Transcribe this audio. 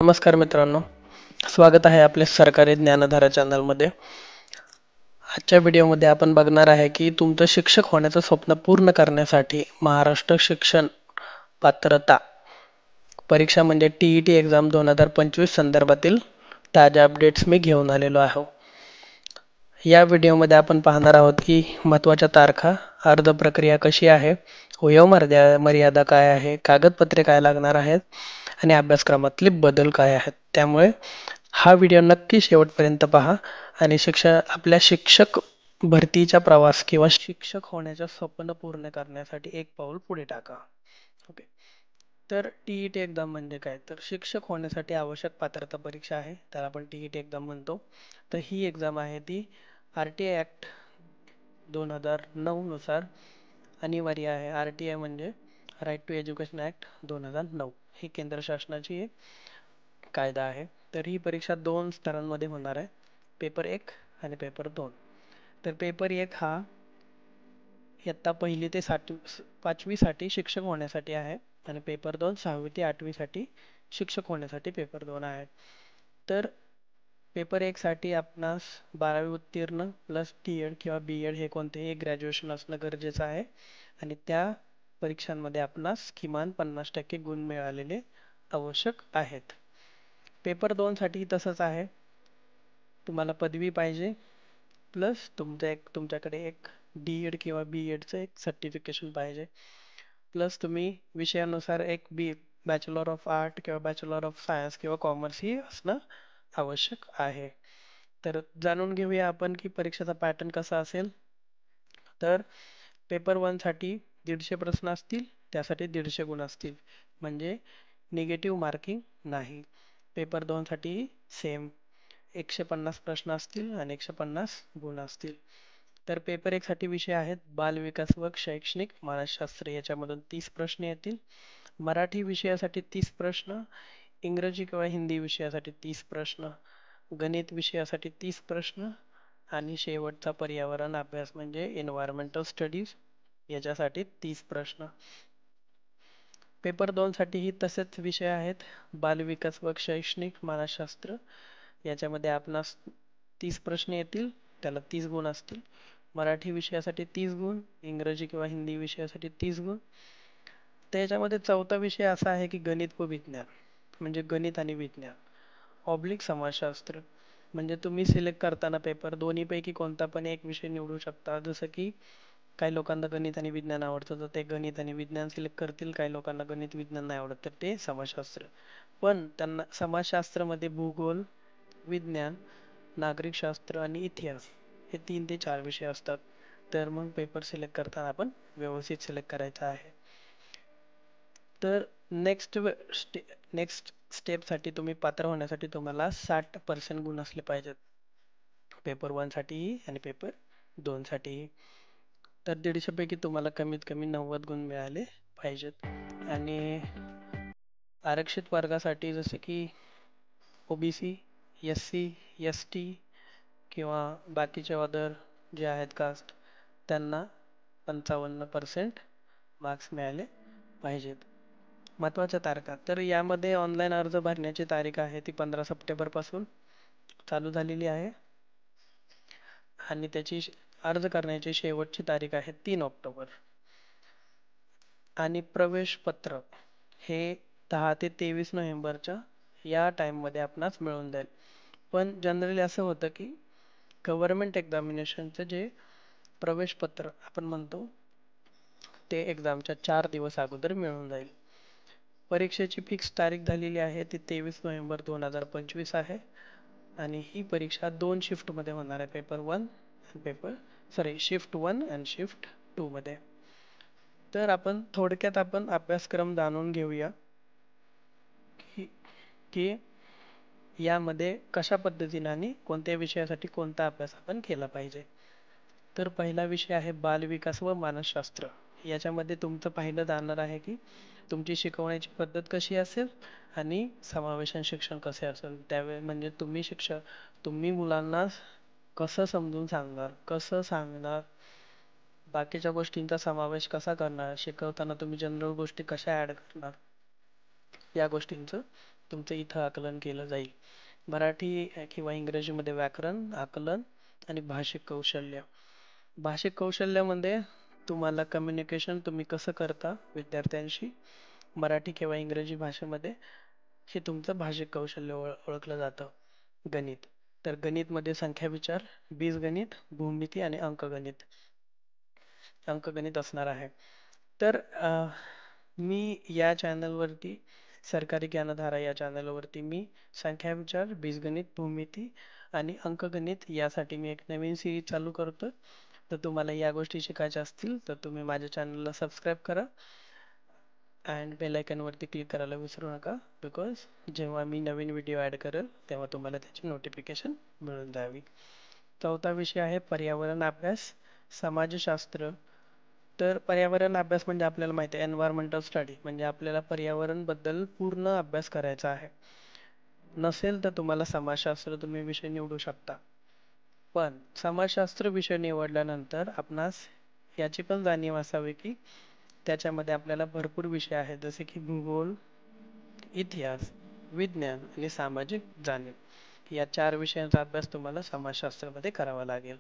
नमस्कार मित्रांनो, स्वागत आहे आपल्या सरकारी ज्ञानधारा चॅनलमध्ये. आजच्या व्हिडिओमध्ये आपण बघणार आहे की तुमचं शिक्षक होण्याचं स्वप्न पूर्ण करण्यासाठी महाराष्ट्र शिक्षण पात्रता परीक्षा म्हणजे TET एक्झाम 2025 संदर्भातील ताज्या अपडेट्स मी घेऊन आलेलो आहे. या व्हिडिओमध्ये आपण पाहणार आहोत की महत्त्वाच्या तारखा, अर्ज प्रक्रिया कशी आहे, वयोमर्यादा काय आहे, कागदपत्रे काय लागणार आहेत आणि अभ्यासक्रमातले बदल काय आहेत. त्यामुळे हा व्हिडिओ नक्की शेवटपर्यंत पहा आणि आपल्या शिक्षक भरतीचा प्रवास किंवा शिक्षक होण्याचं स्वप्न पूर्ण करण्यासाठी एक पाऊल पुढे टाका. ओके. तर TET एक्झाम म्हणजे काय? तर शिक्षक होण्यासाठी आवश्यक पात्रता परीक्षा आहे. त्याला आपण TET एक्झाम म्हणतो. तर ही एक्झाम आहे ती RTI ॲक्ट 2009 नुसार अनिवार्य आहे. RTI म्हणजे राईट टू एज्युकेशन ॲक्ट 2009 ही केंद्र शासनाची एक कायदा आहे. तर ही परीक्षा 2 स्तरांमध्ये होणार आहे. पेपर 1 आणि पेपर 2. तर पेपर 1 हा इयत्ता 1ली ते 5वी साठी शिक्षक होण्यासाठी आहे आणि पेपर 2 6वी ते 8वी साठी शिक्षक होण्यासाठी पेपर 2 आहे. तर पेपर 1 साठी आपणास 12वी उत्तीर्ण प्लस TED किंवा BEd हे कोणतेही ग्रॅज्युएशन असणं गरजेचं आहे आणि त्या परीक्षांमध्ये आपणास किमान 50% गुण मिळालेले आवश्यक आहेत. पेपर 2 साठी तसंच आहे. तुम्हाला पदवी पाहिजे प्लस तुमच्याकडे एक DED किंवा BEdचं एक सर्टिफिकेशन पाहिजे. प्लस तुम्ही विषयानुसार एक बॅचलर ऑफ आर्ट किंवा बॅचलर ऑफ सायन्स किंवा कॉमर्स ही असणं आवश्यक आहे. तर जाणून घेऊया आपण की परीक्षेचा पॅटर्न कसा असेल. तर पेपर 1 साठी 150 प्रश्न असतील, त्यासाठी 150 गुण असतील, म्हणजे निगेटिव्ह मार्किंग नाही. पेपर 2 साठी सेम 150 प्रश्न असतील आणि 150 गुण असतील. तर पेपर 1 साठी विषय आहेत बालविकास व शैक्षणिक मानसशास्त्र, याच्यामधून 30 प्रश्न येतील. मराठी विषयासाठी 30 प्रश्न, इंग्रजी किंवा हिंदी विषयासाठी 30 प्रश्न, गणित विषयासाठी 30 प्रश्न आणि शेवटचा पर्यावरण अभ्यास म्हणजे एन्व्हायरमेंटल स्टडीज याच्यासाठी 30 प्रश्न. पेपर 2 साठीही तसेच विषय आहेत बालविकास व शैक्षणिक मानसशास्त्र, याच्यामध्ये आपणास 30 प्रश्न येतील, त्याला 30 गुण असतील. मराठी विषयासाठी 30 गुण, इंग्रजी किंवा हिंदी विषयासाठी 30 गुण. त्याच्यामध्ये चौथा विषय असा आहे की गणित व विज्ञान, म्हणजे गणित आणि विज्ञान ऑब्लिक समाजशास्त्र, म्हणजे तुम्ही सिलेक्ट करताना पेपर दोन्हीपैकी कोणता पण एक विषय निवडू शकता. जसं की काही लोकांना गणित आणि विज्ञान आवडतं तर ते गणित आणि विज्ञान सिलेक्ट करतील, काही लोकांना गणित विज्ञान नाही आवडत तर ते समाजशास्त्र. पण त्यांना समाजशास्त्रामध्ये भूगोल, विज्ञान, नागरिकशास्त्र आणि इतिहास हे 3 ते 4 विषय असतात. तर मग पेपर सिलेक्ट करताना आपण व्यवस्थित सिलेक्ट करायचा आहे. तर नेक्स्ट स्टेपसाठी तुम्ही पात्र होण्यासाठी तुम्हाला 60% गुण असले पाहिजेत, पेपर 1 साठीही आणि पेपर 2 साठीही. तर 150 पैकी तुम्हाला कमीत कमी 90 गुण मिळाले पाहिजेत. आणि आरक्षित वर्गासाठी जसे की OBC, SC, ST किंवा बाकीचे अदर जे आहेत कास्ट, त्यांना 55% मार्क्स मिळाले पाहिजेत. महत्त्वाच्या तारखा, तर यामध्ये ऑनलाईन अर्ज भरण्याची तारीख आहे ती 15 सप्टेंबर पासून चालू झालेली आहे आणि त्याची अर्ज करण्याची शेवटची तारीख आहे 3 ऑक्टोबर. आणि प्रवेश पत्र हे 10 ते 23 नोव्हेंबरच्या या टाइममध्ये आपणास मिळून जाईल. पण जनरली असं होतं की गव्हर्नमेंट एक्झामिनेशनचं जे प्रवेश पत्र आपण म्हणतो ते एक्झामच्या 4 दिवस अगोदर मिळून जाईल. परीक्षेची फिक्स तारीख झालेली आहे ती 23 नोव्हेंबर 2025 आहे आणि ही परीक्षा 2 शिफ्टमध्ये होणार आहे, शिफ्ट 1 आणि शिफ्ट 2 मध्ये. तर आपण थोडक्यात अभ्यासक्रम जाणून घेऊया की यामध्ये कशा पद्धतीने आणि कोणत्या विषयासाठी कोणता अभ्यास आपण केला पाहिजे. तर पहिला विषय आहे बालविकास व मानसशास्त्र. याच्यामध्ये तुमचं पाहिलं जाणार आहे की तुमची शिकवण्याची पद्धत कशी असेल आणि समावेशन शिक्षण कसे असेल. त्यावेळी म्हणजे तुम्ही मुलांना कसं समजून सांगणार, कसं सांगणार, बाकीच्या गोष्टींचा समावेश कसा करणार, शिकवताना तुम्ही जनरल गोष्टी कशा ऍड करणार, या गोष्टींचं तुमचं इथं आकलन केलं जाईल. मराठी किंवा इंग्रजीमध्ये व्याकरण, आकलन आणि भाषिक कौशल्य. भाषिक कौशल्यामध्ये तुम्हाला कम्युनिकेशन तुम्ही कसं करता विद्यार्थ्यांशी मराठी किंवा इंग्रजी भाषेमध्ये, हे तुमचं भाषिक कौशल्य ओळखलं जातं. गणित, तर गणितमध्ये संख्या विचार, बीजगणित, भूमिती आणि अंकगणित असणार आहे. तर मी या चॅनलवरती, सरकारी ज्ञानधारा या चॅनलवरती मी संख्या विचार, बीजगणित, भूमिती आणि अंकगणित यासाठी मी एक नवीन सिरीज चालू करतो. तर तुम्हाला या गोष्टी शिकायच्या असतील तर तुम्ही माझ्या चॅनलला सबस्क्राईब करा अँड बेल आयकॉनवरती क्लिक करायला विसरू नका, बिकॉज जेव्हा मी नवीन व्हिडिओ ॲड करेल तेव्हा तुम्हाला त्याची नोटिफिकेशन मिळून जावी. चौथा विषय आहे पर्यावरण अभ्यास, समाजशास्त्र. तर पर्यावरण अभ्यास म्हणजे आपल्याला माहिती आहे एन्व्हायरमेंटल स्टडी, म्हणजे आपल्याला पर्यावरण बद्दल पूर्ण अभ्यास करायचा आहे. नसेल तर तुम्हाला समाजशास्त्र तुम्ही विषय निवडू शकता. पण समाजशास्त्र विषय निवडल्यानंतर आपणास याची पण जाणीव असावी की त्याच्यामध्ये आपल्याला भरपूर विषय आहेत, जसे की भूगोल, इतिहास, विज्ञान आणि सामाजिक जाणीव. या 4 विषयांचा अभ्यास तुम्हाला समाजशास्त्रामध्ये करावा लागेल.